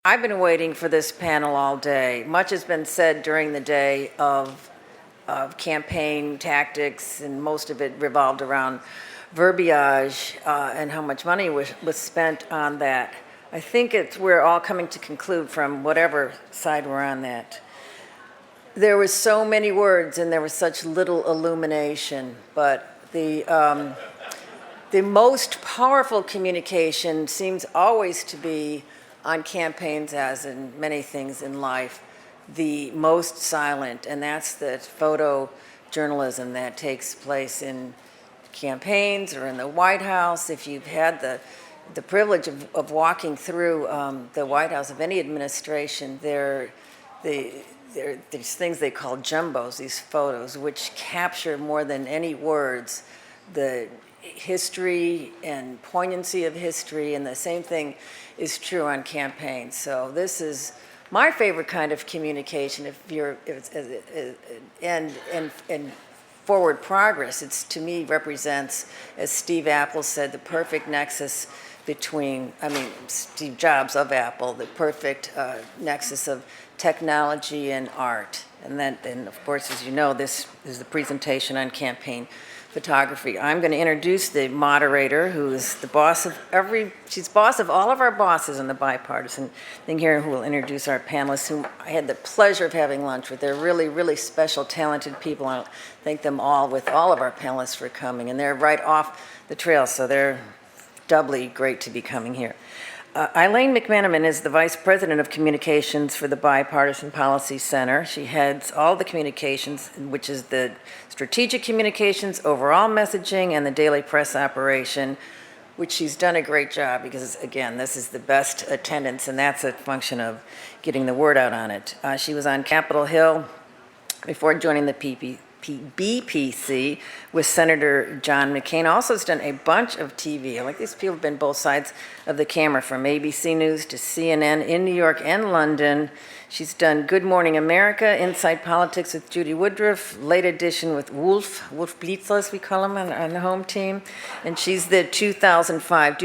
I've been waiting for this panel all day. Much has been said during the day of campaign tactics, and most of it revolved around verbiage and how much money was spent on that. I think we're all coming to conclude from whatever side we're on that. There was so many words and there was such little illumination, but the most powerful communication seems always to be on campaigns, as in many things in life, the most silent, and that's the photojournalism that takes place in campaigns or in the White House. If you've had the privilege of walking through the White House of any administration, there's things they call jumbos, these photos, which capture more than any words the history and poignancy of history, and the same thing is true on campaigns. So this is my favorite kind of communication. And forward progress, it's, to me, represents, as Steve Apple said, the perfect nexus between, Steve Jobs of Apple, the perfect nexus of technology and art. And of course, as you know, this is the presentation on campaign photography. I'm going to introduce the moderator, who is the boss of she's boss of all of our bosses in the bipartisan thing here, who will introduce our panelists, whom I had the pleasure of having lunch with. They're really, really special, talented people. I thank them all, with all of our panelists, for coming. And they're right off the trail, so they're doubly great to be coming here. Eileen McMenamin is the Vice President of Communications for the Bipartisan Policy Center. She heads all the communications, which is the strategic communications, overall messaging, and the daily press operation, which she's done a great job because, again, this is the best attendance, and that's a function of getting the word out on it. She was on Capitol Hill before joining the BPC with Senator John McCain. Also has done a bunch of TV. Like, these people have been both sides of the camera, from ABC News to CNN in New York and London. She's done Good Morning America, Inside Politics with Judy Woodruff, Late Edition with Wolf Blitzer, as we call him on the home team. And she's the 2005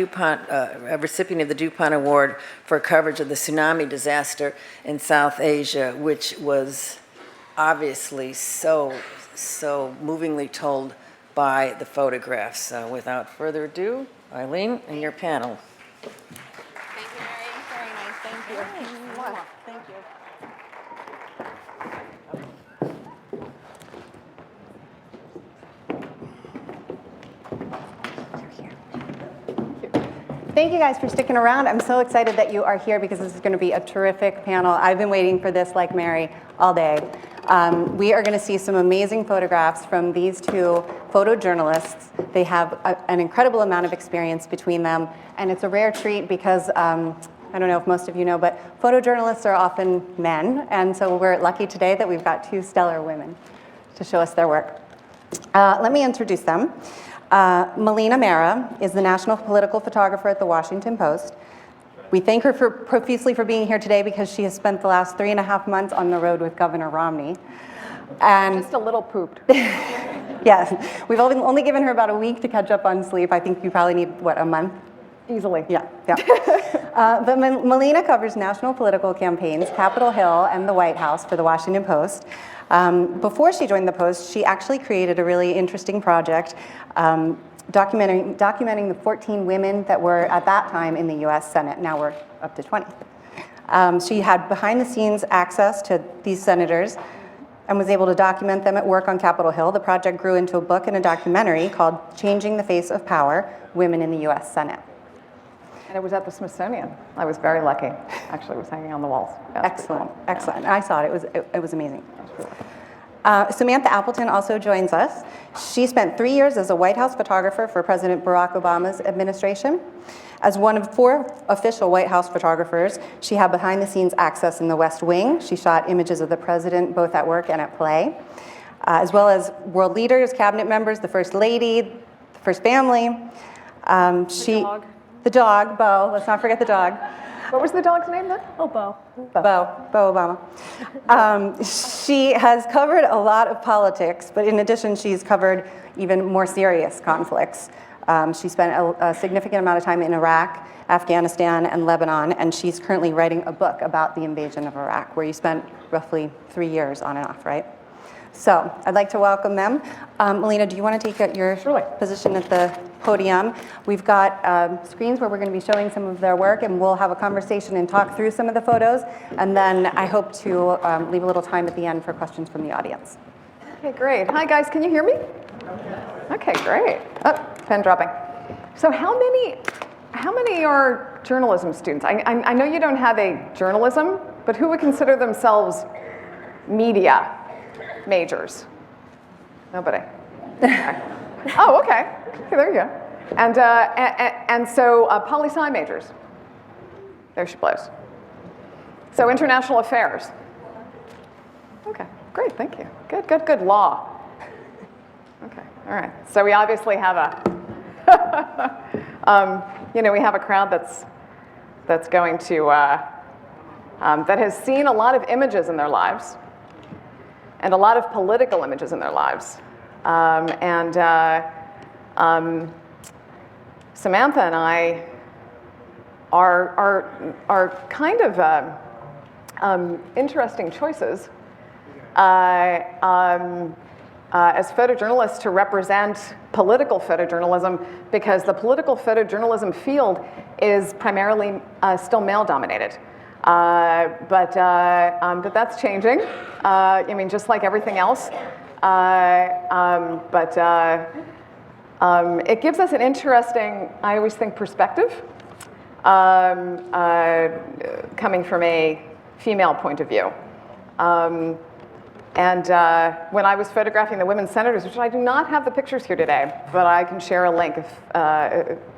recipient of the DuPont Award for coverage of the tsunami disaster in South Asia, which was obviously so movingly told by the photographs. So without further ado, Eileen and your panel. Thank you, Mary. Very nice. Thank you. Thank you. Thank you guys for sticking around. I'm so excited that you are here because this is going to be a terrific panel. I've been waiting for this, like Mary, all day. We are going to see some amazing photographs from these two photojournalists. They have an incredible amount of experience between them, and it's a rare treat because I don't know if most of you know, but photojournalists are often men, and so we're lucky today that we've got two stellar women to show us their work. Let me introduce them. Melina is the national political photographer at the Washington Post. We thank her profusely for being here today because she has spent the last 3.5 months on the road with Governor Romney. And Just a little pooped. yes, we've only given her about a week to catch up on sleep. I think you probably need, a month? Easily. Yeah. But Melina covers national political campaigns, Capitol Hill, and the White House for the Washington Post. Before she joined the Post, she actually created a really interesting project documenting the 14 women that were at that time in the U.S. Senate. Now we're up to 20. She had behind-the-scenes access to these senators and was able to document them at work on Capitol Hill. The project grew into a book and a documentary called Changing the Face of Power: Women in the U.S. Senate. And it was at the Smithsonian. I was very lucky. Actually, it was hanging on the walls. Yeah, Excellent, excellent. I saw it. It was amazing. Samantha Appleton also joins us. She spent 3 years as a White House photographer for President Barack Obama's administration. As one of 4 official White House photographers, she had behind-the-scenes access in the West Wing. She shot images of the president both at work and at play, as well as world leaders, cabinet members, the First Lady, the First Family. The dog, Bo. Let's not forget the dog. What was the dog's name then? Oh, Bo. Bo Obama. She has covered a lot of politics, but in addition, she's covered even more serious conflicts. She spent a significant amount of time in Iraq, Afghanistan, and Lebanon, and she's currently writing a book about the invasion of Iraq, where you spent roughly 3 years on and off, right? So I'd like to welcome them. Melina, do you want to take your position at the podium? We've got screens where we're going to be showing some of their work, and we'll have a conversation and talk through some of the photos. And then I hope to leave a little time at the end for questions from the audience. Okay, great. Hi, guys. Can you hear me? Okay, great. Oh, pen dropping. So how many are journalism students? I know you don't have a journalism, but who would consider themselves media majors? Nobody. Okay. Oh, okay. Okay, there you go. And so poli-sci majors. There she blows. So international affairs. Okay, great, thank you. Good. Law. Okay, all right. So we obviously have a, we have a crowd that's going to, that has seen a lot of images in their lives, and a lot of political images in their lives. Samantha and I are kind of interesting choices as photojournalists to represent political photojournalism, because the political photojournalism field is primarily still male-dominated. But that's changing. Just like everything else. It gives us an interesting, I always think, perspective, coming from a female point of view. When I was photographing the women senators, which I do not have the pictures here today, but I can share a link if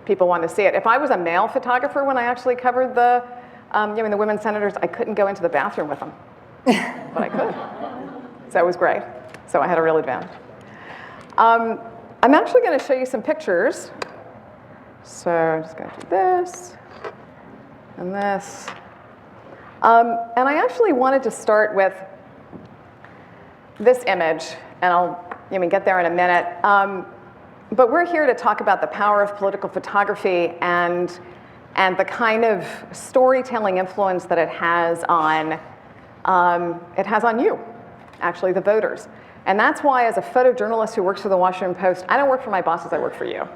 people want to see it. If I was a male photographer when I actually covered the women senators, I couldn't go into the bathroom with them, but I could. So it was great. So I had a real advantage. I'm actually going to show you some pictures. So I'm just going to do this and this. And I actually wanted to start with this image, and I'll get there in a minute. But we're here to talk about the power of political photography and the kind of storytelling influence that it has on you, actually, the voters. And that's why, as a photojournalist who works for the Washington Post, I don't work for my bosses, I work for you.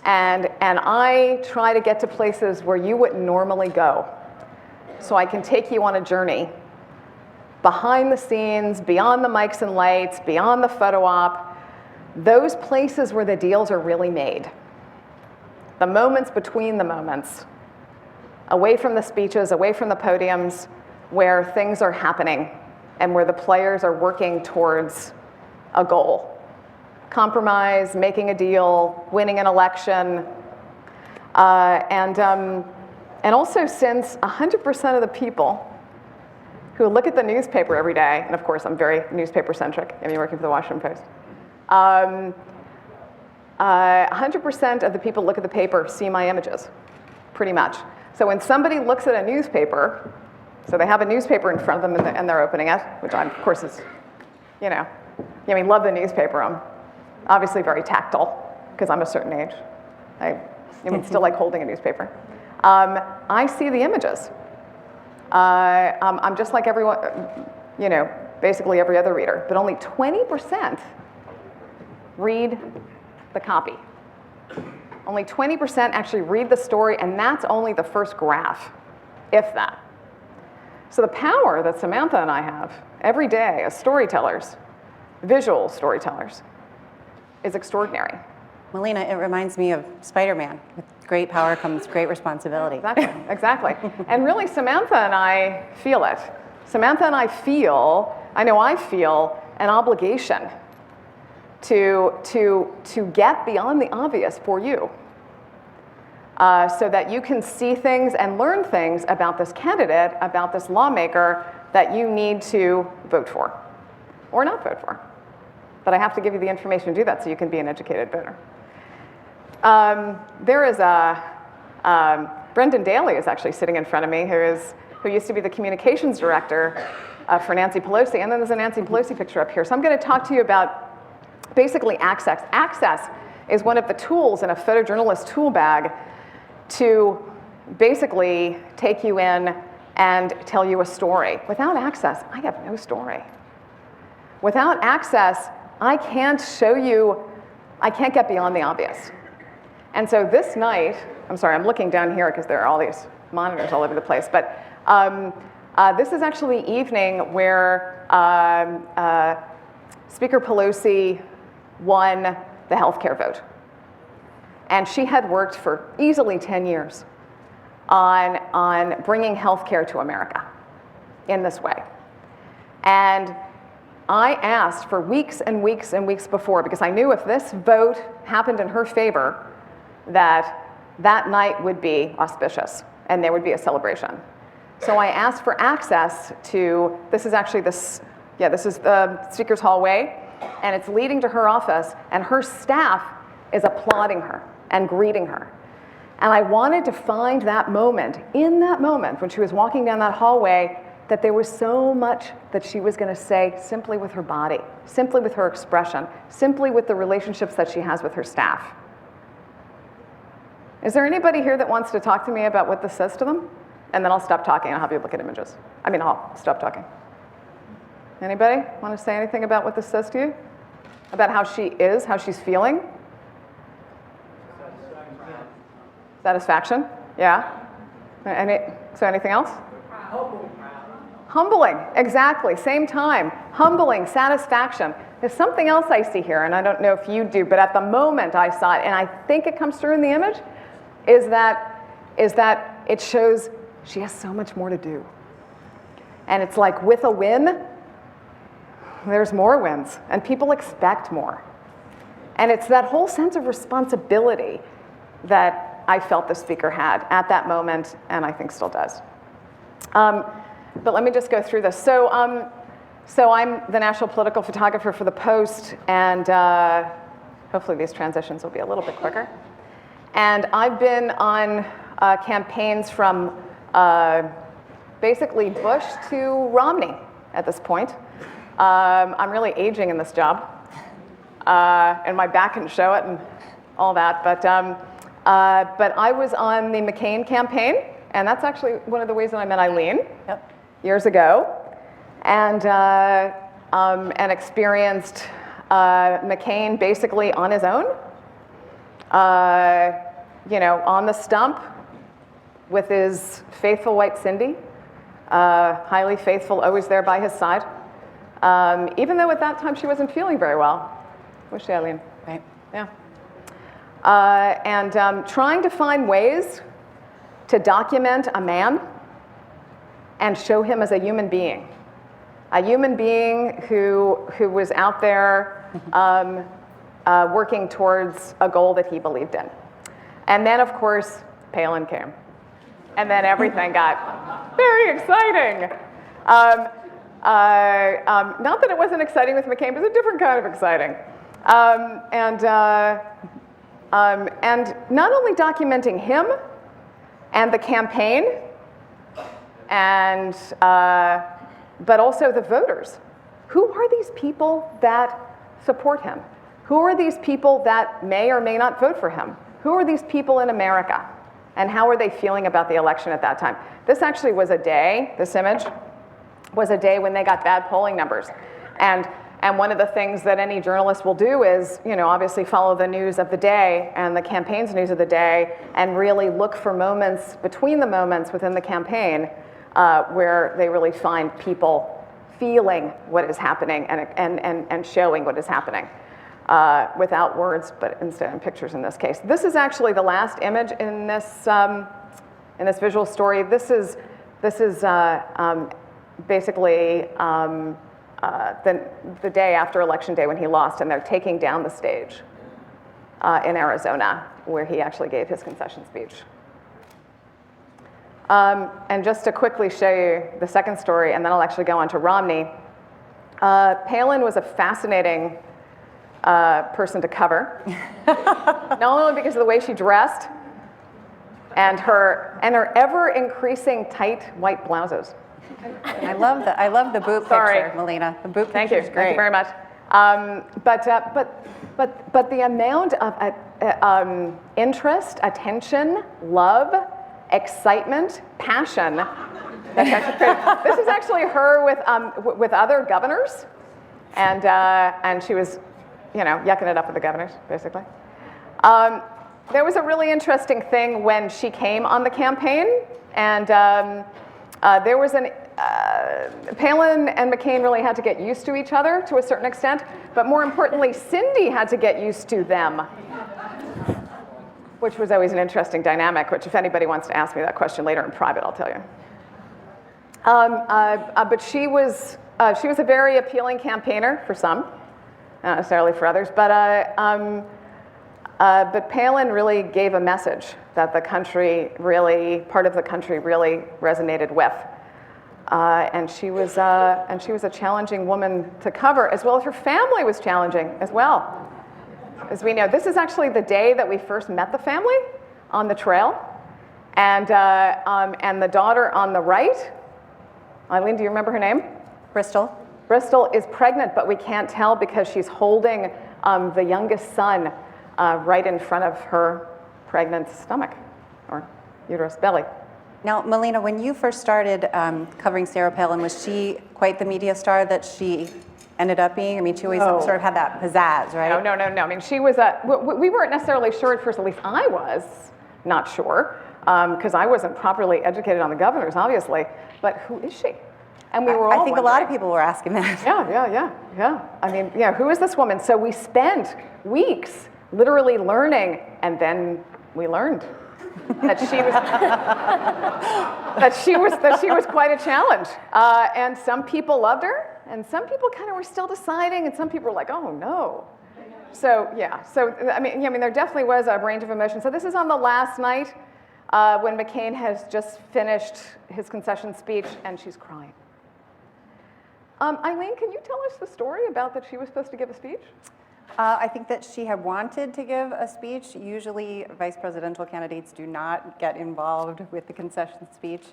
And I try to get to places where you wouldn't normally go, so I can take you on a journey behind the scenes, beyond the mics and lights, beyond the photo op, those places where the deals are really made. The moments between the moments, away from the speeches, away from the podiums, where things are happening and where the players are working towards a goal. Compromise, making a deal, winning an election. And also, since 100% of the people who look at the newspaper every day, and of course I'm very newspaper-centric, working for the Washington Post, 100% of the people who look at the paper see my images, pretty much. So when somebody looks at a newspaper, so they have a newspaper in front of them and they're opening it, which of course is, love the newspaper. I'm obviously very tactile because I'm a certain age. I still like holding a newspaper. I see the images. I'm just like everyone, basically every other reader, but only 20% read the copy. Only 20% actually read the story, and that's only the first graph, if that. So the power that Samantha and I have every day as storytellers, visual storytellers, is extraordinary. Melina, it reminds me of Spider-Man. With great power comes great responsibility. Exactly. And really, Samantha and I feel it. Samantha and I feel an obligation to get beyond the obvious for you, so that you can see things and learn things about this candidate, about this lawmaker that you need to vote for, or not vote for. But I have to give you the information to do that so you can be an educated voter. There is Brendan Daly is actually sitting in front of me, who used to be the communications director for Nancy Pelosi, and then there's a Nancy Pelosi picture up here. So I'm going to talk to you about basically access. Access is one of the tools in a photojournalist tool bag to basically take you in and tell you a story. Without access, I have no story. Without access, I can't show you, I can't get beyond the obvious. And so this night, I'm sorry, I'm looking down here because there are all these monitors all over the place, but this is actually the evening where Speaker Pelosi won the healthcare vote. And she had worked for easily 10 years on bringing healthcare to America in this way. And I asked for weeks and weeks and weeks before, because I knew if this vote happened in her favor, that night would be auspicious and there would be a celebration. So I asked for access to, this is the speaker's hallway, and it's leading to her office, and her staff is applauding her and greeting her. And I wanted to find that moment, in that moment when she was walking down that hallway, that there was so much that she was going to say simply with her body, simply with her expression, simply with the relationships that she has with her staff. Is there anybody here that wants to talk to me about what this says to them? And then I'll stop talking and I'll have you look at images. I'll stop talking. Anybody want to say anything about what this says to you? About how she is, how she's feeling? Satisfaction? Yeah. So anything else? Humbling, exactly, same time. Humbling, satisfaction. There's something else I see here, and I don't know if you do, but at the moment I saw it, and I think it comes through in the image, is that it shows she has so much more to do. And it's like with a win, there's more wins, and people expect more. And it's that whole sense of responsibility that I felt the speaker had at that moment, and I think still does. But let me just go through this. So I'm the national political photographer for the Post, and hopefully these transitions will be a little bit quicker. And I've been on campaigns from basically Bush to Romney at this point. I'm really aging in this job, and my back can show it and all that. But I was on the McCain campaign, and that's actually one of the ways that I met Eileen years ago, and experienced McCain basically on his own, on the stump with his faithful wife Cindy, highly faithful, always there by his side. Even though at that time she wasn't feeling very well. Was she, Eileen? Right. Yeah. And trying to find ways to document a man and show him as a human being who was out there working towards a goal that he believed in. And then, of course, Palin came. And then everything got very exciting. Not that it wasn't exciting with McCain, but it's a different kind of exciting. And not only documenting him and the campaign, but also the voters. Who are these people that support him? Who are these people that may or may not vote for him? Who are these people in America? And how are they feeling about the election at that time? This actually was a day, this image, was a day when they got bad polling numbers. And one of the things that any journalist will do is, obviously follow the news of the day and the campaign's news of the day and really look for moments between the moments within the campaign where they really find people feeling what is happening and showing what is happening without words, but instead in pictures in this case. This is actually the last image in this visual story. This is basically the day after Election Day when he lost, and they're taking down the stage in Arizona, where he actually gave his concession speech. And just to quickly show you the second story, and then I'll actually go on to Romney. Palin was a fascinating person to cover, not only because of the way she dressed and her ever-increasing tight white blouses. I love the boot Sorry. picture, Melina. The boot Thank picture you. is great. Thank you very much. But But the amount of interest, attention, love, excitement, passion. This is actually her with other governors, and she was, yucking it up with the governors, basically. There was a really interesting thing when she came on the campaign, and there was Palin and McCain really had to get used to each other to a certain extent, but more importantly, Cindy had to get used to them, which was always an interesting dynamic, which if anybody wants to ask me that question later in private, I'll tell you. But she was a very appealing campaigner for some, not necessarily for others, but Palin really gave a message that the country really, part of the country really resonated with. And she was a challenging woman to cover, as well as her family was challenging as well. As we know, this is actually the day that we first met the family on the trail. And the daughter on the right, Eileen, do you remember her name? Bristol. Bristol is pregnant, but we can't tell because she's holding the youngest son right in front of her pregnant stomach or uterus belly. Now, Melina, when you first started covering Sarah Palin, was she quite the media star that she ended up being? I mean, she always sort of had that pizzazz, right? No. I mean, she was we weren't necessarily sure at first, at least I was not sure, because I wasn't properly educated on the governors, obviously, but who is she? And we were all I think a lot of people were asking that. Yeah. I mean, who is this woman? So we spent weeks literally learning, and then we learned that she was quite a challenge. And some people loved her, and some people kind of were still deciding, and some people were like, oh no. So I mean, there definitely was a range of emotions. So this is on the last night when McCain has just finished his concession speech, and she's crying. Eileen, can you tell us the story about that she was supposed to give a speech? I think that she had wanted to give a speech. Usually vice presidential candidates do not get involved with the concession speech,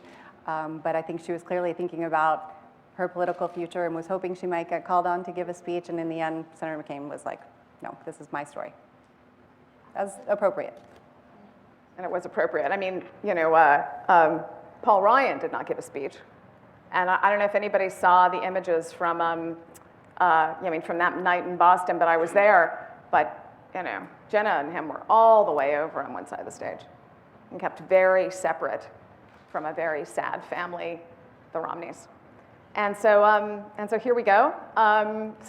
but I think she was clearly thinking about her political future and was hoping she might get called on to give a speech, and in the end, Senator McCain was like, no, this is my story. That's appropriate. And it was appropriate. I mean, Paul Ryan did not give a speech. And I don't know if anybody saw the images from from that night in Boston, but I was there. But, Jenna and him were all the way over on one side of the stage and kept very separate from a very sad family, the Romneys. And so here we go. I've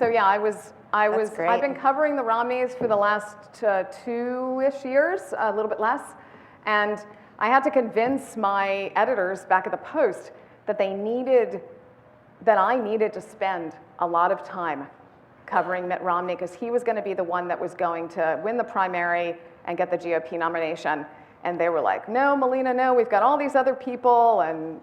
been covering the Romneys for the last 2-ish years, a little bit less. And I had to convince my editors back at the Post that I needed to spend a lot of time covering Mitt Romney, because he was going to be the one that was going to win the primary and get the GOP nomination. And they were like, no, Melina, no, we've got all these other people, and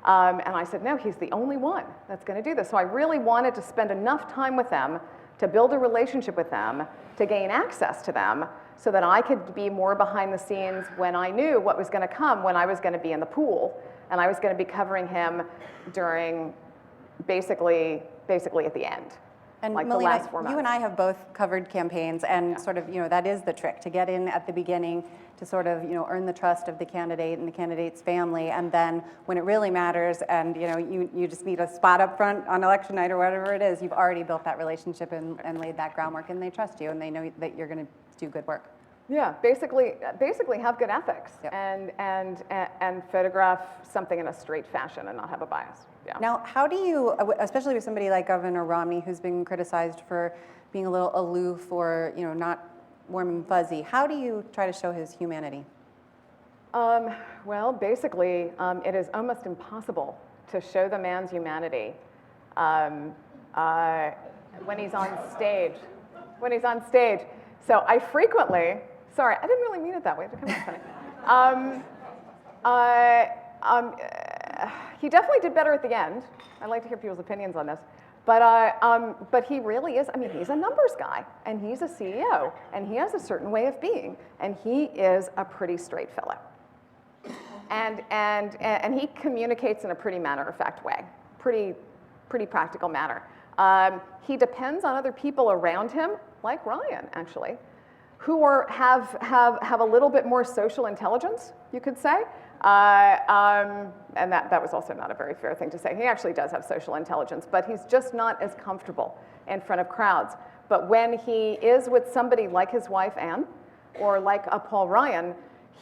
I said, no, he's the only one that's going to do this. So I really wanted to spend enough time with them to build a relationship with them, to gain access to them, so that I could be more behind the scenes when I knew what was going to come, when I was going to be in the pool, and I was going to be covering him during basically at the end. And like Melina, the last 4 months. You and I have both covered campaigns, and sort of, that is the trick, to get in at the beginning, to sort of, earn the trust of the candidate and the candidate's family, and then when it really matters, and you just need a spot up front on election night or whatever it is, you've already built that relationship and laid that groundwork, and they trust you, and they know that you're going to do good work. Yeah, basically have good ethics. Yep. and photograph something in a straight fashion and not have a bias. Yeah. Now, how do you, especially with somebody like Governor Romney, who's been criticized for being a little aloof or not warm and fuzzy, how do you try to show his humanity? Well, basically, it is almost impossible to show the man's humanity when he's on stage. So I frequently, sorry, I didn't really mean it that way. It kind of funny. He definitely did better at the end. I'd like to hear people's opinions on this. But he really is, he's a numbers guy, and he's a CEO, and he has a certain way of being, and he is a pretty straight fellow. And he communicates in a pretty matter-of-fact way, pretty practical manner. He depends on other people around him like Ryan, actually, who have a little bit more social intelligence, you could say. And that was also not a very fair thing to say. He actually does have social intelligence, but he's just not as comfortable in front of crowds. But when he is with somebody like his wife, Anne, or like Paul Ryan,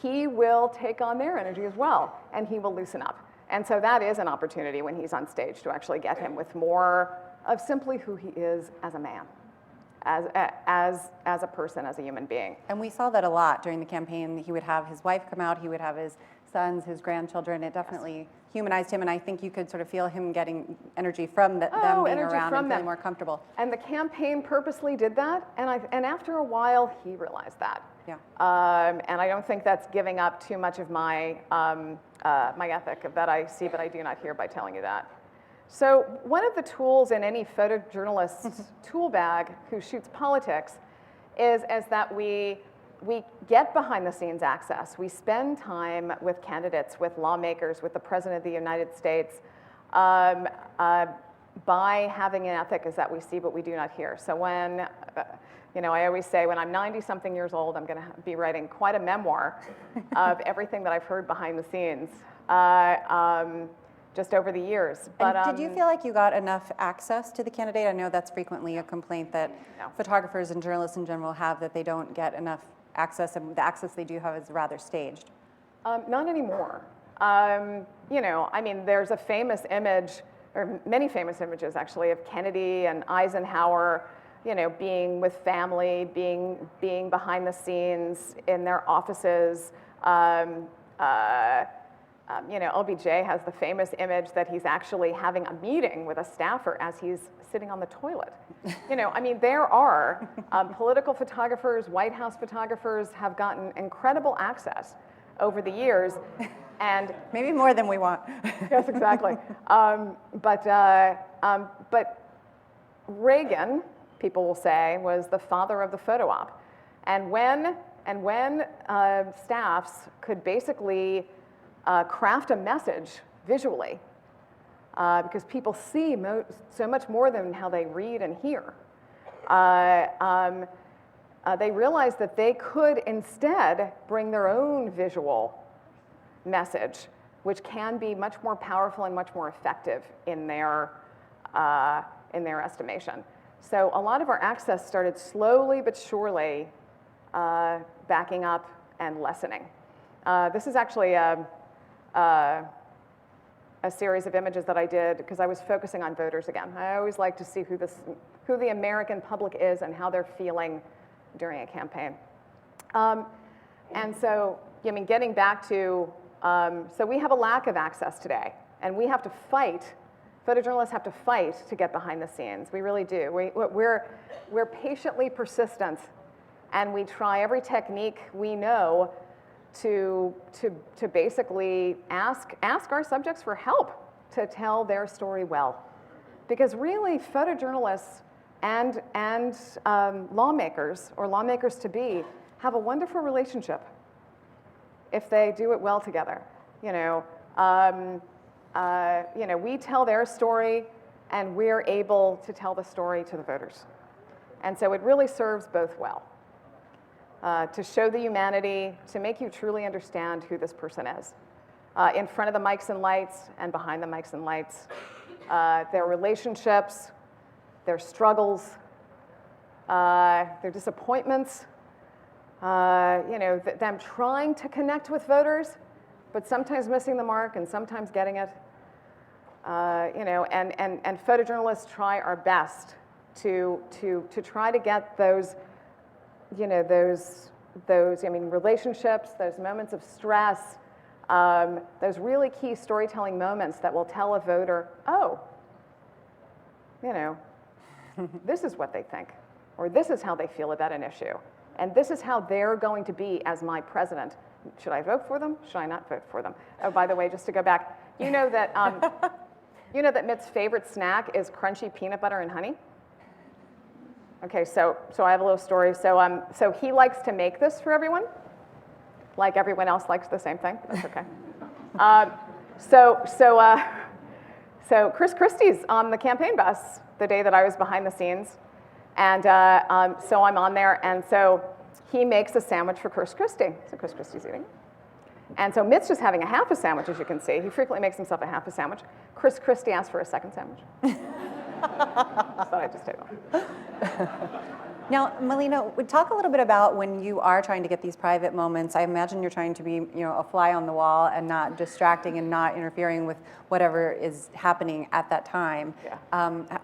he will take on their energy as well, and he will loosen up. And so that is an opportunity when he's on stage to actually get him with more of simply who he is as a man, as a person, as a human being. And we saw that a lot during the campaign. He would have his wife come out, he would have his sons, his grandchildren. It definitely humanized him, and I think you could sort of feel him getting energy from them being around and feeling more comfortable. And the campaign purposely did that, and after a while, he realized that. Yeah. And I don't think that's giving up too much of my my ethic that I see but I do not hear by telling you that. So one of the tools in any photojournalist's tool bag who shoots politics is that we get behind the scenes access. We spend time with candidates, with lawmakers, with the President of the United States by having an ethic is that we see but we do not hear. So when, I always say when I'm 90-something years old, I'm gonna be writing quite a memoir of everything that I've heard behind the scenes just over the years. But, and did you feel like you got enough access to the candidate? I know that's frequently a complaint that photographers and journalists in general have, that they don't get enough access, and the access they do have is rather staged. Not anymore. There's a famous image, or many famous images actually, of Kennedy and Eisenhower, being with family, being behind the scenes in their offices. LBJ has the famous image that he's actually having a meeting with a staffer as he's sitting on the toilet. There are political photographers, White House photographers have gotten incredible access over the years, and maybe more than we want. Yes, exactly. But Reagan, people will say, was the father of the photo op, and when staffs could basically craft a message visually, because people see so much more than how they read and hear. They realized that they could instead bring their own visual message, which can be much more powerful and much more effective in their estimation. So a lot of our access started slowly but surely backing up and lessening. This is actually a series of images that I did because I was focusing on voters again. I always like to see who the American public is and how they're feeling during a campaign. And so, getting back to, so we have a lack of access today, and we have to fight. Photojournalists have to fight to get behind the scenes. We really do. We're patiently persistent, and we try every technique we know to basically ask our subjects for help to tell their story well. Because really, photojournalists and lawmakers, or lawmakers to be, have a wonderful relationship if they do it well together. We tell their story, and we're able to tell the story to the voters. And so it really serves both well. To show the humanity, to make you truly understand who this person is. In front of the mics and lights and behind the mics and lights. Their relationships, their struggles, their disappointments, them trying to connect with voters, but sometimes missing the mark and sometimes getting it. And photojournalists try our best to try to get those relationships, those moments of stress, those really key storytelling moments that will tell a voter, this is what they think, or this is how they feel about an issue, and this is how they're going to be as my president. Should I vote for them? Should I not vote for them? Oh, by the way, just to go back, that Mitt's favorite snack is crunchy peanut butter and honey? Okay, so I have a little story. So he likes to make this for everyone, like everyone else likes the same thing. That's okay. So Chris Christie's on the campaign bus the day that I was behind the scenes, And so I'm on there, and so he makes a sandwich for Chris Christie. So Chris Christie's eating. And so Mitt's just having a half a sandwich, as you can see. He frequently makes himself a half a sandwich. Chris Christie asked for a second sandwich. So I just take one. Now, Melina, talk a little bit about when you are trying to get these private moments. I imagine you're trying to be, a fly on the wall and not distracting and not interfering with whatever is happening at that time. Yeah.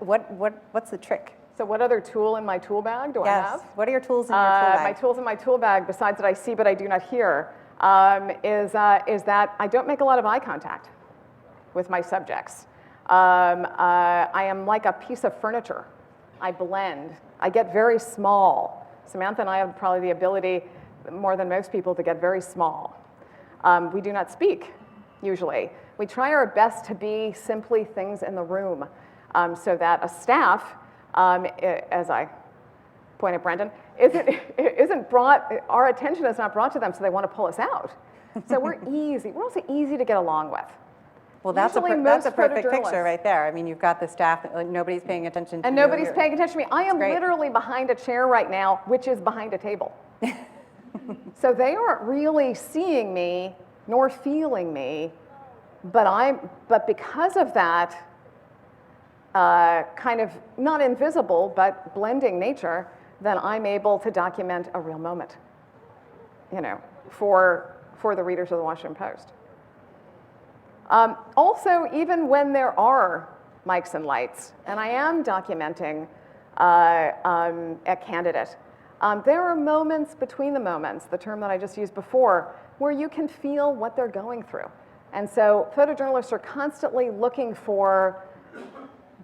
What's the trick? So what other tool in my tool bag do I have? What are your tools in your tool bag? My tools in my tool bag, besides that I see but I do not hear, is that I don't make a lot of eye contact with my subjects. I am like a piece of furniture. I blend. I get very small. Samantha and I have probably the ability, more than most people, to get very small. We do not speak, usually. We try our best to be simply things in the room, so that a staff, as I point at Brendan, isn't brought, our attention is not brought to them, so they want to pull us out. So we're easy. We're also easy to get along with. Well, that's a Usually perfect picture right there. I mean, you've got the staff, like, nobody's paying attention to And you. nobody's paying attention to me. I am great. literally behind a chair right now, which is behind a table. So they aren't really seeing me nor feeling me, but because of that kind of not invisible but blending nature, then I'm able to document a real moment, for the readers of the Washington Post. Also, even when there are mics and lights, and I am documenting a candidate, there are moments between the moments, the term that I just used before, where you can feel what they're going through. And so photojournalists are constantly looking for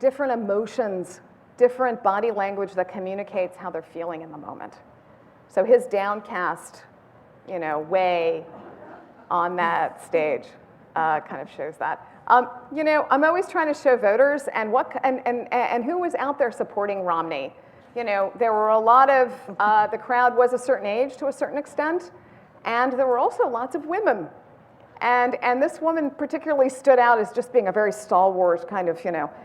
different emotions, different body language that communicates how they're feeling in the moment. So his downcast, way on that stage kind of shows that. I'm always trying to show voters and who was out there supporting Romney. There were a lot of, the crowd was a certain age to a certain extent, and there were also lots of women. And this woman particularly stood out as just being a very stalwart kind of,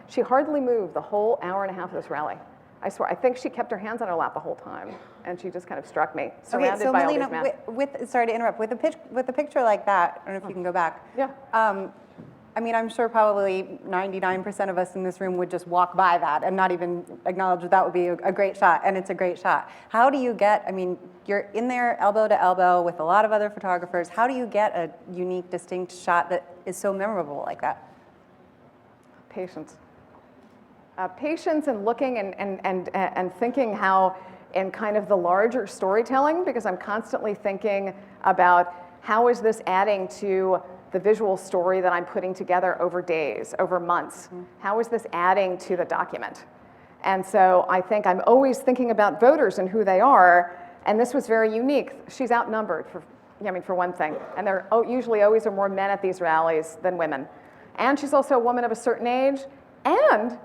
she hardly moved the whole hour and a half of this rally. I swear, I think she kept her hands on her lap the whole time, and she just kind of struck me, surrounded by Melina, all these men. sorry to interrupt, with a picture like that, I don't know if you can go back. Yeah. I mean, I'm sure probably 99% of us in this room would just walk by that and not even acknowledge that would be a great shot, and it's a great shot. How do you get, you're in there elbow to elbow with a lot of other photographers. How do you get a unique, distinct shot that is so memorable like that? Patience. Patience and looking and thinking how, in kind of the larger storytelling, because I'm constantly thinking about how is this adding to the visual story that I'm putting together over days, over months. Mm-hmm. How is this adding to the document? And so I think I'm always thinking about voters and who they are, and this was very unique. She's outnumbered, for one thing, and there usually always are more men at these rallies than women. And she's also a woman of a certain age, and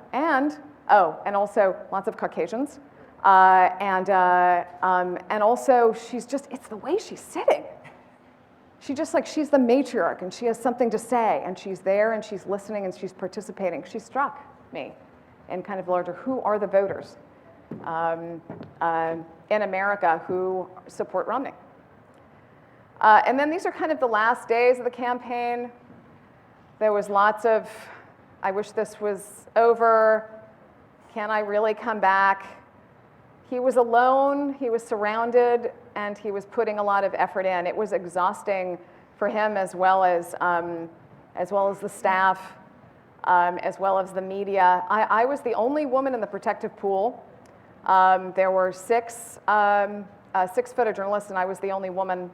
also lots of Caucasians, and also it's the way she's sitting. She's the matriarch, and she has something to say, and she's there, and she's listening, and she's participating. She struck me in kind of larger, who are the voters in America who support Romney? And then these are kind of the last days of the campaign. There was lots of, I wish this was over. Can I really come back? He was alone, he was surrounded, and he was putting a lot of effort in. It was exhausting for him as well as the staff, as well as the media. I was the only woman in the protective pool. There were six photojournalists, and I was the only woman.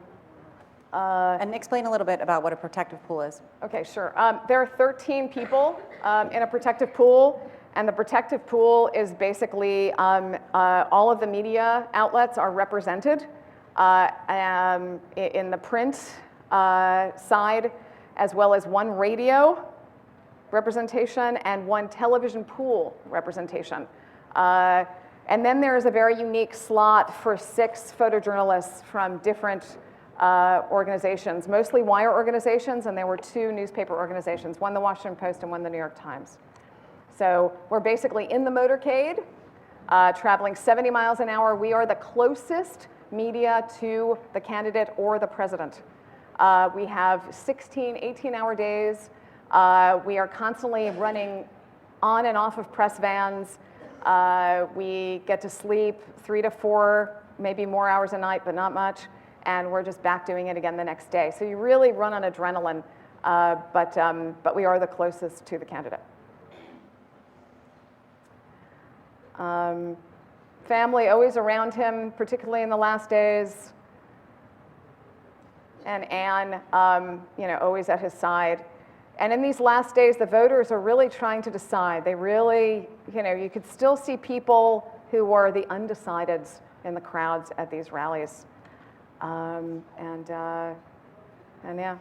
And explain a little bit about what a protective pool is. Okay, sure. There are 13 people in a protective pool. And the protective pool is basically all of the media outlets are represented in the print side, as well as one radio representation and one television pool representation. And then there is a very unique slot for 6 photojournalists from different organizations, mostly wire organizations, and there were 2 newspaper organizations, one the Washington Post and one the New York Times. So we're basically in the motorcade, traveling 70 miles an hour. We are the closest media to the candidate or the president. We have 16, 18-hour days. We are constantly running on and off of press vans. We get to sleep 3 to 4, maybe more hours a night, but not much. And we're just back doing it again the next day. So you really run on adrenaline, but we are the closest to the candidate. Family always around him, particularly in the last days. And Anne, always at his side. And in these last days, the voters are really trying to decide. They really, you could still see people who were the undecideds in the crowds at these rallies. And yeah,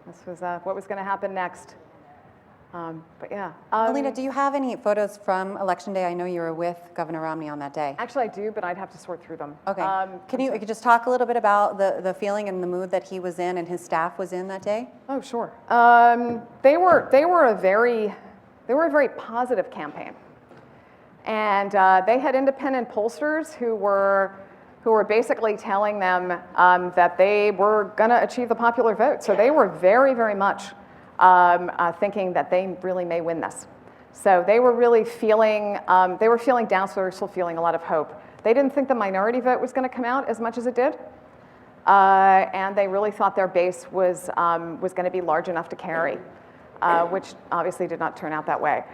this was what was going to happen next. But yeah. Melina, do you have any photos from Election Day? I know you were with Governor Romney on that day. Actually, I do, but I'd have to sort through them. Okay. Can you just talk a little bit about the feeling and the mood that he was in and his staff was in that day? Oh, sure. They were a very positive campaign, and they had independent pollsters who were basically telling them that they were going to achieve the popular vote. So they were very, very much thinking that they really may win this. So they were really feeling, down, so they were still feeling a lot of hope. They didn't think the minority vote was going to come out as much as it did. And they really thought their base was going to be large enough to carry, which obviously did not turn out that way.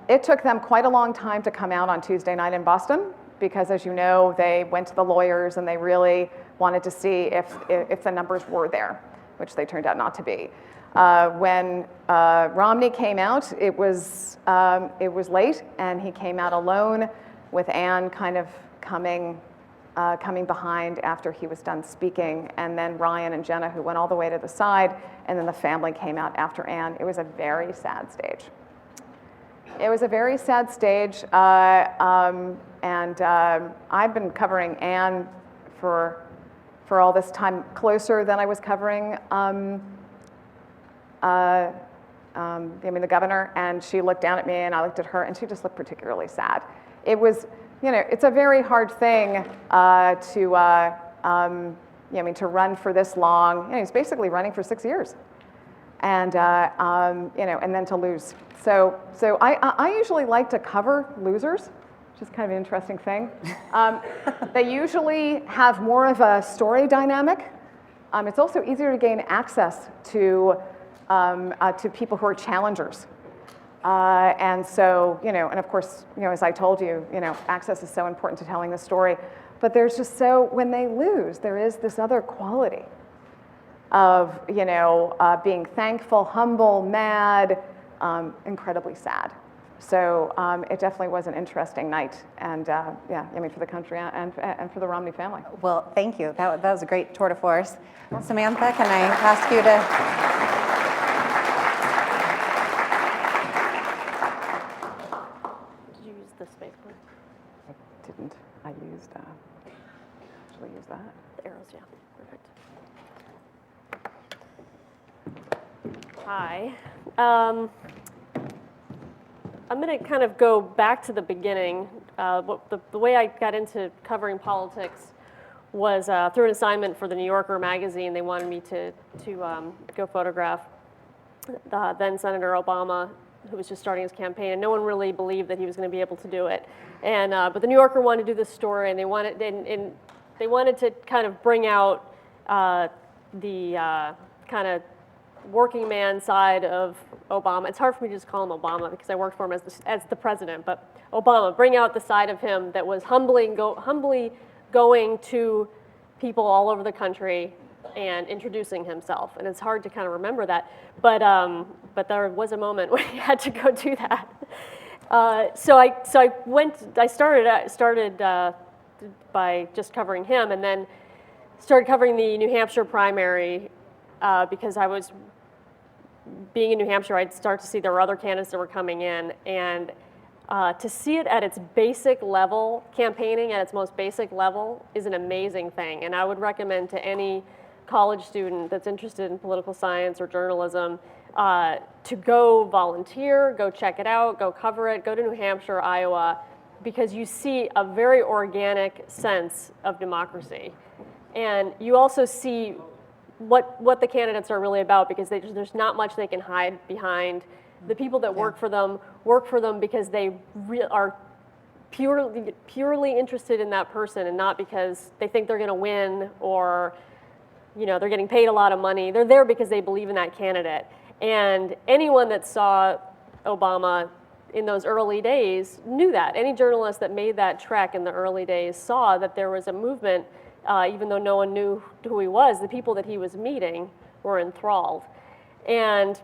It took them quite a long time to come out on Tuesday night in Boston, because as you know, they went to the lawyers and they really wanted to see if the numbers were there, which they turned out not to be. When Romney came out, it was late, and he came out alone, with Anne kind of coming behind after he was done speaking, and then Ryan and Jenna, who went all the way to the side, and then the family came out after Anne. It was a very sad stage. It was a very sad stage, and I've been covering Anne for all this time, closer than I was covering the governor, and she looked down at me and I looked at her, and she just looked particularly sad. It was, it's a very hard thing to run for this long. He's basically running for 6 years, and and then to lose. So I usually like to cover losers, which is kind of an interesting thing. They usually have more of a story dynamic. It's also easier to gain access to people who are challengers. And so, and of course, as I told you, access is so important to telling the story. But there's just when they lose, there is this other quality of, being thankful, humble, mad, incredibly sad. So it definitely was an interesting night, and for the country and for the Romney family. Well, thank you. That was a great tour de force. Samantha, can I ask you to... Didn't. I used, actually use that. The arrows, yeah, perfect. Hi. I'm going to kind of go back to the beginning. The way I got into covering politics was through an assignment for the New Yorker magazine. They wanted me to go photograph then Senator Obama, who was just starting his campaign, and no one really believed that he was going to be able to do it. And but the New Yorker wanted to do this story, and they wanted to kind of bring out the kind of working man side of Obama. It's hard for me to just call him Obama because I worked for him as the president, but Obama, bring out the side of him that was humbly going to people all over the country and introducing himself. And it's hard to kind of remember that, but there was a moment when he had to go do that. So I started by just covering him, and then started covering the New Hampshire primary because I was being in New Hampshire. I'd start to see there were other candidates that were coming in, and to see it at its basic level, campaigning at its most basic level, is an amazing thing. And I would recommend to any college student that's interested in political science or journalism to go volunteer, go check it out, go cover it, go to New Hampshire, Iowa, because you see a very organic sense of democracy. And you also see what the candidates are really about, because there's not much they can hide behind. The people that work for them because they are purely interested in that person, and not because they think they're going to win, or they're getting paid a lot of money. They're there because they believe in that candidate. And anyone that saw Obama in those early days knew that. Any journalist that made that trek in the early days saw that there was a movement, even though no one knew who he was. The people that he was meeting were enthralled. And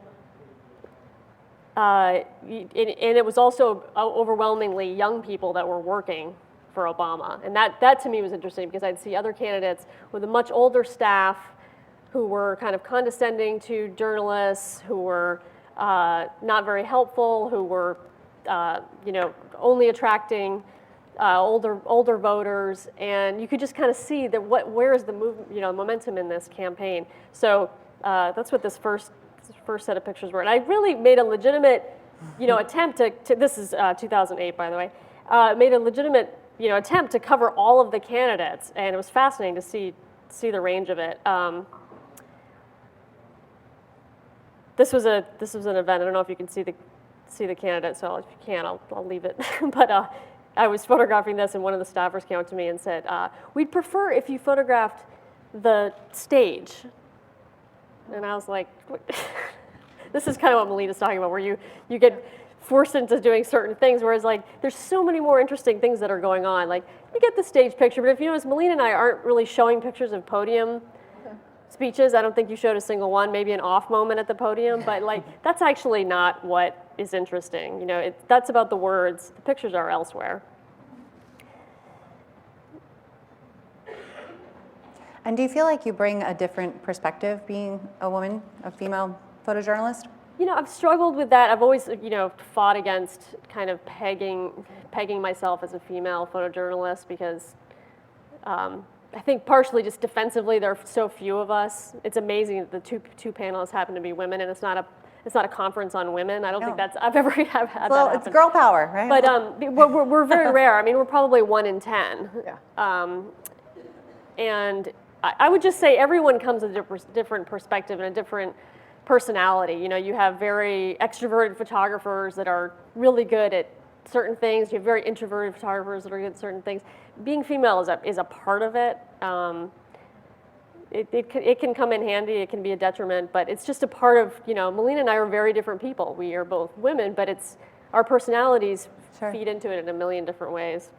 it was also overwhelmingly young people that were working for Obama. And that to me was interesting, because I'd see other candidates with a much older staff who were kind of condescending to journalists, who were not very helpful, who were only attracting older voters, and you could just kind of see that where is the momentum in this campaign. So that's what this first set of pictures were, and I really made a legitimate attempt to this is 2008, by the way, made a legitimate attempt to cover all of the candidates, and it was fascinating to see the range of it. This was an event. I don't know if you can see the candidate, so if you can, I'll leave it. But I was photographing this, and one of the staffers came up to me and said, "We'd prefer if you photographed the stage." And I was like, this is kind of what Melina's talking about, where you get forced into doing certain things, whereas there's so many more interesting things that are going on. Like, you get the stage picture, but if you notice, Melina and I aren't really showing pictures of podium speeches. I don't think you showed a single one, maybe an off moment at the podium, but that's actually not what is interesting. That's about the words. The pictures are elsewhere. And do you feel like you bring a different perspective being a woman, a female photojournalist? I've struggled with that. I've always, fought against kind of pegging myself as a female photojournalist, because I think partially just defensively, there are so few of us. It's amazing that the two panelists happen to be women, and it's not a conference on women. I don't think I've ever had that happen. Well, it's girl power, right? But we're very rare. I mean, we're probably 1 in 10. Yeah. And I would just say everyone comes with a different perspective and a different personality. You have very extroverted photographers that are really good at certain things. You have very introverted photographers that are good at certain things. Being female is a part of it. It can come in handy. It can be a detriment, but it's just a part of, Melina and I are very different people. We are both women, but our personalities feed into it in a million different ways.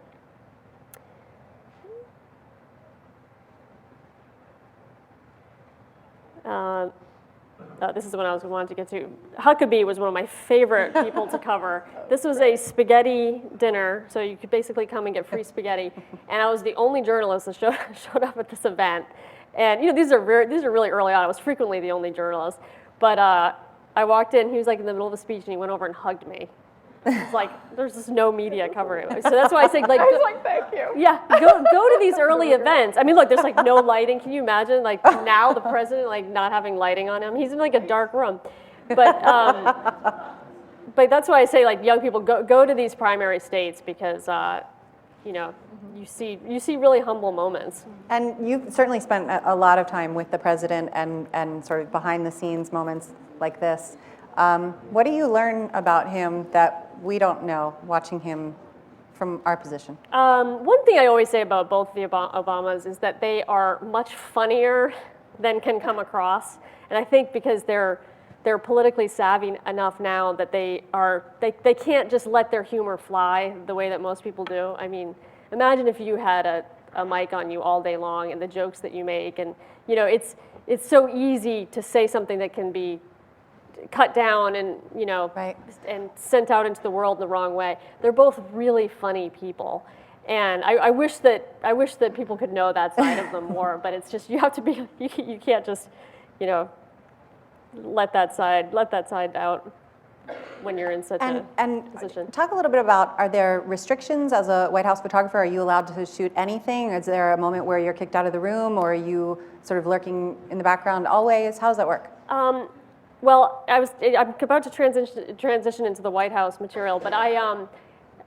This is the one I wanted to get to. Huckabee was one of my favorite people to cover. This was a spaghetti dinner, so you could basically come and get free spaghetti. And I was the only journalist that showed up at this event. And these are really early on. I was frequently the only journalist. But I walked in. He was in the middle of a speech, and he went over and hugged me. It's there's just no media covering it. So that's why I say, I was thank you. Yeah, go to these early events. I mean, look, there's no lighting. Can you imagine, now the president, not having lighting on him? He's in a dark room. But that's why I say, young people, go to these primary states, because, you see really humble moments. And you've certainly spent a lot of time with the president and sort of behind the scenes moments like this. What do you learn about him that we don't know watching him from our position? One thing I always say about both the Obamas is that they are much funnier than can come across. And I think because they're politically savvy enough now that they can't just let their humor fly the way that most people do. I mean, imagine if you had a mic on you all day long, and the jokes that you make, and it's so easy to say something that can be cut down and Right. and sent out into the world the wrong way. They're both really funny people, and I wish that people could know that side of them more. But it's just you can't just let that side out when you're in such a position. Talk a little bit about, are there restrictions as a White House photographer? Are you allowed to shoot anything? Is there a moment where you're kicked out of the room, or are you sort of lurking in the background always? How does that work? Well, I'm about to transition into the White House material, but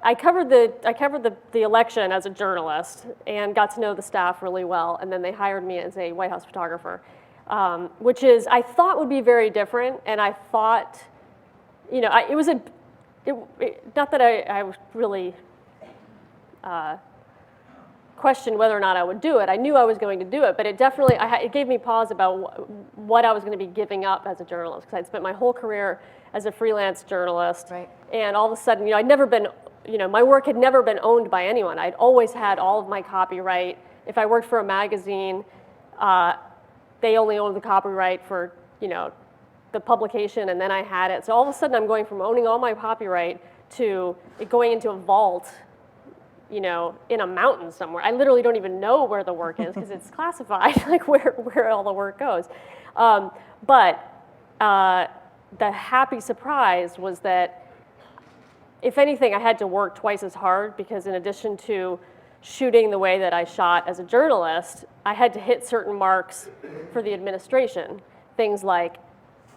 I covered the election as a journalist and got to know the staff really well, and then they hired me as a White House photographer, which I thought would be very different, and I thought, it was not that I was really questioned whether or not I would do it. I knew I was going to do it, but it definitely, it gave me pause about what I was going to be giving up as a journalist, because I'd spent my whole career as a freelance journalist, Right. and all of a sudden, I'd never been, my work had never been owned by anyone. I'd always had all of my copyright. If I worked for a magazine, they only owned the copyright for, the publication, and then I had it. So all of a sudden, I'm going from owning all my copyright to it going into a vault, in a mountain somewhere. I literally don't even know where the work is because it's classified, like where all the work goes. But the happy surprise was that, if anything, I had to work twice as hard, because in addition to shooting the way that I shot as a journalist, I had to hit certain marks for the administration. Things like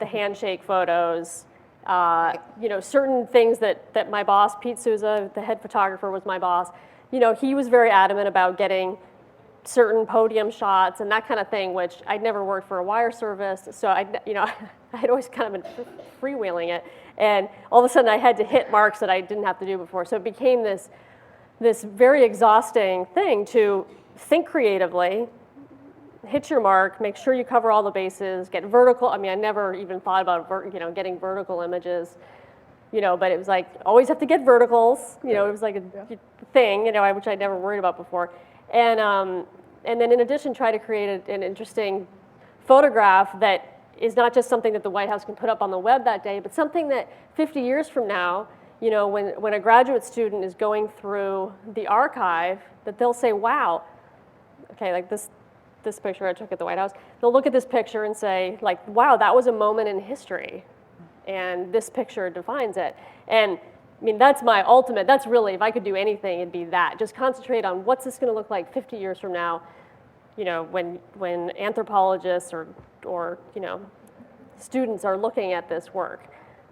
the handshake photos, certain things that my boss, Pete Souza, the head photographer, was my boss. He was very adamant about getting certain podium shots and that kind of thing, which I'd never worked for a wire service, so I'd always kind of been freewheeling it, and all of a sudden I had to hit marks that I didn't have to do before. So it became this very exhausting thing to think creatively, hit your mark, make sure you cover all the bases, get vertical. I never even thought about getting vertical images, but it was like always have to get verticals. It was like a thing, which I'd never worried about before. And then in addition, try to create an interesting photograph that is not just something that the White House can put up on the web that day, but something that 50 years from now, when a graduate student is going through the archive, that they'll say, wow, okay, like this picture I took at the White House, they'll look at this picture and say, like, wow, that was a moment in history, and this picture defines it. And that's my ultimate, that's really, if I could do anything, it'd be that. Just concentrate on what's this going to look like 50 years from now, when anthropologists or students are looking at this work.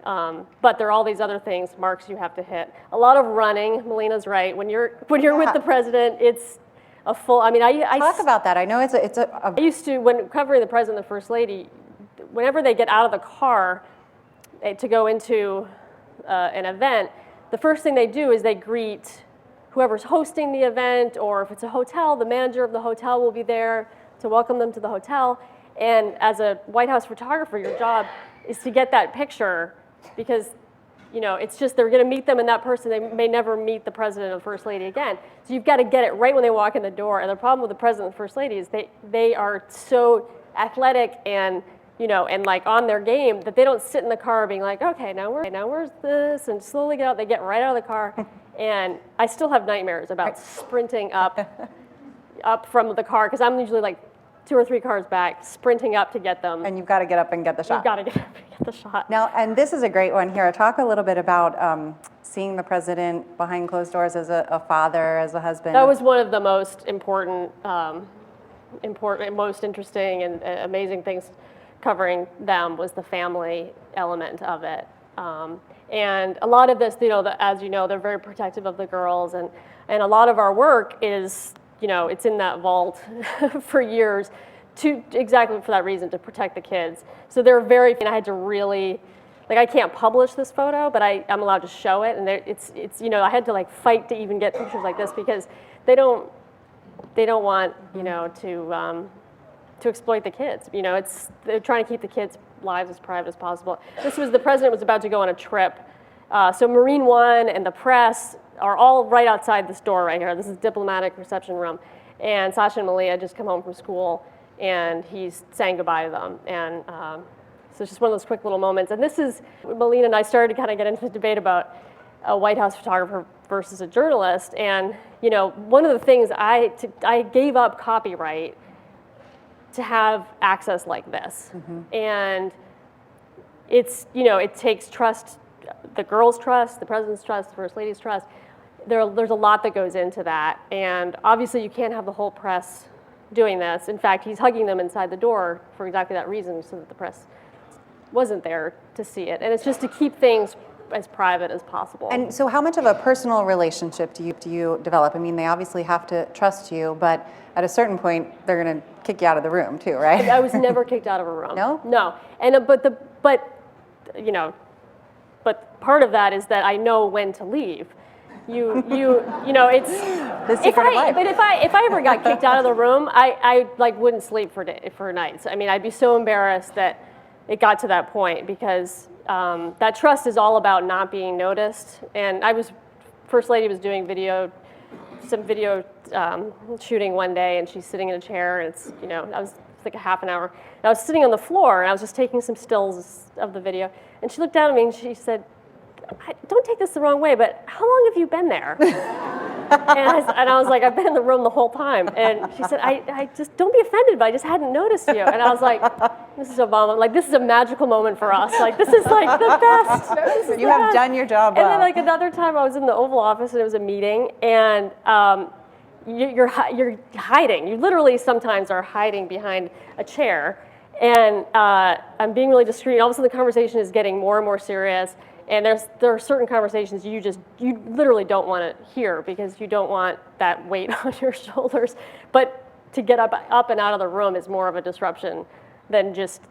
But there are all these other things, marks you have to hit. A lot of running. Melina's right. When you're with the president, it's a full. I Talk about that. I know it's a I used to, when covering the president and the first lady, whenever they get out of the car to go into an event, the first thing they do is they greet whoever's hosting the event, or if it's a hotel, the manager of the hotel will be there to welcome them to the hotel. And as a White House photographer, your job is to get that picture, because it's just they're going to meet them and that person. They may never meet the president or the first lady again. So you've got to get it right when they walk in the door. And the problem with the president and the first lady is they are so athletic and and like on their game that they don't sit in the car being like, okay, now where's this, and slowly get out. They get right out of the car, and I still have nightmares about sprinting up from the car, because I'm usually like 2 or 3 cars back, sprinting up to get them. and you've got to get up and get the shot. You've got to get up and get the shot. Now, and this is a great one here. Talk a little bit about seeing the president behind closed doors as a father, as a husband. That was one of the most important, most interesting and amazing things covering them, was the family element of it. And a lot of this, as you know, they're very protective of the girls, and a lot of our work is, it's in that vault for years, exactly for that reason, to protect the kids. So they're very, I had to really, I can't publish this photo, but I'm allowed to show it, and it's I had to fight to even get pictures like this, because they don't want, to exploit the kids. They're trying to keep the kids' lives as private as possible. The president was about to go on a trip. So Marine One and the press are all right outside this door right here. This is diplomatic reception room. And Sasha and Malia just come home from school, and he's saying goodbye to them. And so it's just one of those quick little moments. And this is, Melina and I started to kind of get into the debate about a White House photographer versus a journalist. And one of the things I gave up copyright to have access like this. Mm-hmm. And it's, it takes trust, the girls' trust, the president's trust, the first lady's trust. There's a lot that goes into that. And obviously you can't have the whole press doing this. In fact, he's hugging them inside the door for exactly that reason, so that the press wasn't there to see it. And it's just to keep things as private as possible. And so how much of a personal relationship do you develop? I mean, they obviously have to trust you, but at a certain point, they're going to kick you out of the room too, right? I was never kicked out of a room. No? No. And but you know, but part of that is that I know when to leave. You know, it's The secret of life. But if I ever got kicked out of the room, I like wouldn't sleep for nights. I mean, I'd be so embarrassed that it got to that point, because that trust is all about not being noticed. And First Lady was doing some video shooting one day, and she's sitting in a chair, and it's, you know, it's like a half an hour. And I was sitting on the floor, and I was just taking some stills of the video, and she looked down at me and she said, "Don't take this the wrong way, but how long have you been there?" and I was like, "I've been in the room the whole time." And she said, I just, don't be offended, but I just hadn't noticed you. And I was like, Mrs. Obama, like, this is a magical moment for us. Like, this is like the best. You have done your job well. And then like another time I was in the Oval Office and it was a meeting, and you're hiding. You literally sometimes are hiding behind a chair, and I'm being really discreet. And all of a sudden the conversation is getting more and more serious. And there are certain conversations you literally don't want to hear, because you don't want that weight on your shoulders. But to get up and out of the room is more of a disruption than just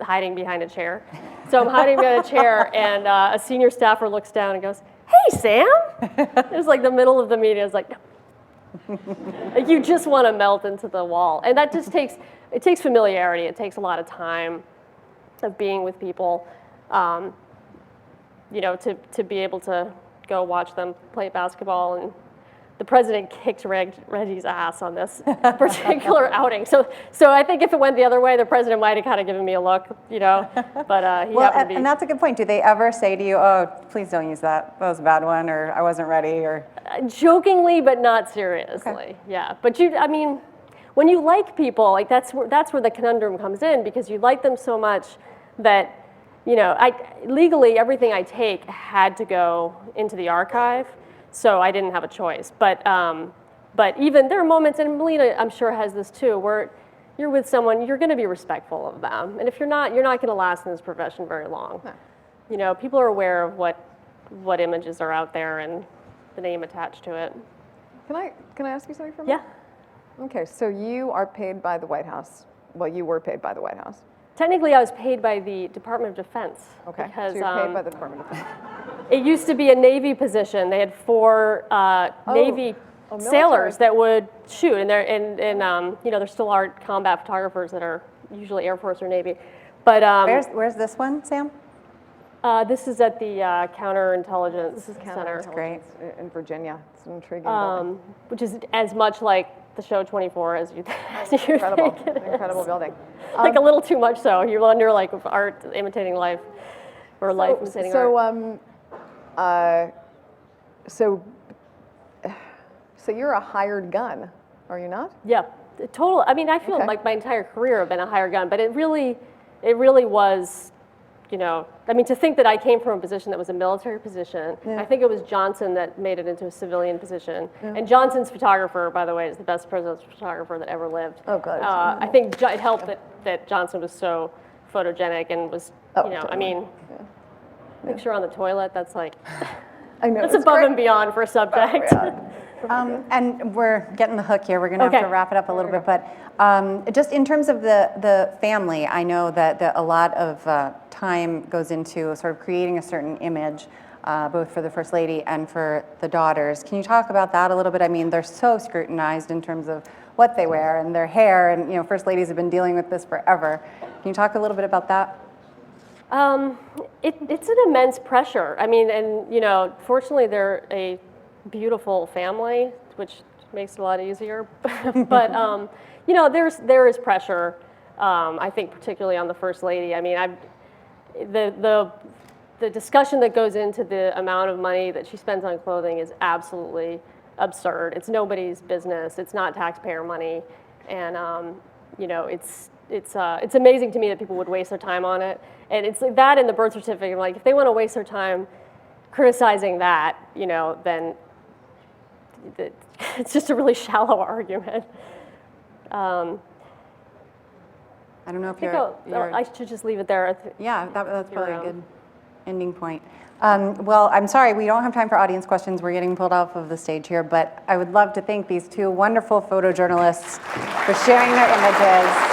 hiding behind a chair. So I'm hiding behind a chair, and a senior staffer looks down and goes, "Hey, Sam." It was like the middle of the meeting. I was like, no. Like, you just want to melt into the wall. And that just takes familiarity. It takes a lot of time of being with people. You know, to be able to go watch them play basketball. And the president kicked Reggie's ass on this particular outing. So I think if it went the other way, the president might have kind of given me a look, you know. But he happened to be. And that's a good point. Do they ever say to you, "Oh, please don't use that. That was a bad one," or "I wasn't ready," or? Jokingly, but not seriously. Okay. Yeah. But I mean, when you like people, like that's where the conundrum comes in, because you like them so much that, you know, legally everything I take had to go into the archive, so I didn't have a choice. But even there are moments, and Melina, I'm sure, has this too, where you're with someone, you're going to be respectful of them, and if you're not going to last in this profession very long. No. You know, people are aware of what images are out there and the name attached to it. Can I ask you something for a minute? Yeah. Okay, so you are paid by the White House. Well, you were paid by the White House. Technically, I was paid by the Department of Defense. Okay, because, so you're paid by the Department of Defense. It used to be a Navy position. They had 4 Navy sailors that would shoot, and you know, there still are combat photographers that are usually Air Force or Navy. But Where's this one, Sam? this is at the Counterintelligence This is Center. great. In Virginia. It's an intriguing building. Which is as much like the show 24 as you Incredible, think it is. incredible building. Like a little too much so. You wonder, like, if art imitating life, or life imitating art. So you're a hired gun, are you not? Yeah, total. I mean, I feel like my entire career have been a hired gun, but it really was, you know, I mean, to think that I came from a position that was a military position. I think it was Johnson that made it into a civilian position. And Johnson's photographer, by the way, is the best presidential photographer that ever lived. Oh, good. I think it helped that Johnson was so photogenic and was, you know, I mean, make sure on the toilet, that's like, I know, that's above and beyond for a subject. And we're getting the hook here. We're going to have to wrap it up a little bit. But just in terms of the family, I know that a lot of time goes into sort of creating a certain image, both for the First Lady and for the daughters. Can you talk about that a little bit? I mean, they're so scrutinized in terms of what they wear and their hair. And, you know, First Ladies have been dealing with this forever. Can you talk a little bit about that? It's an immense pressure. I mean, and, you know, fortunately they're a beautiful family, which makes it a lot easier. But you know, there is pressure. I think particularly on the First Lady. I mean, the discussion that goes into the amount of money that she spends on clothing is absolutely absurd. It's nobody's business. It's not taxpayer money, and you know, it's amazing to me that people would waste their time on it. And it's like that in the birth certificate. Like, if they want to waste their time criticizing that, you know, then it's just a really shallow argument. I don't know if I should just leave it there. Yeah, that's probably good. ending point. Well, I'm sorry, we don't have time for audience questions. We're getting pulled off of the stage here, but I would love to thank these two wonderful photojournalists for sharing their images.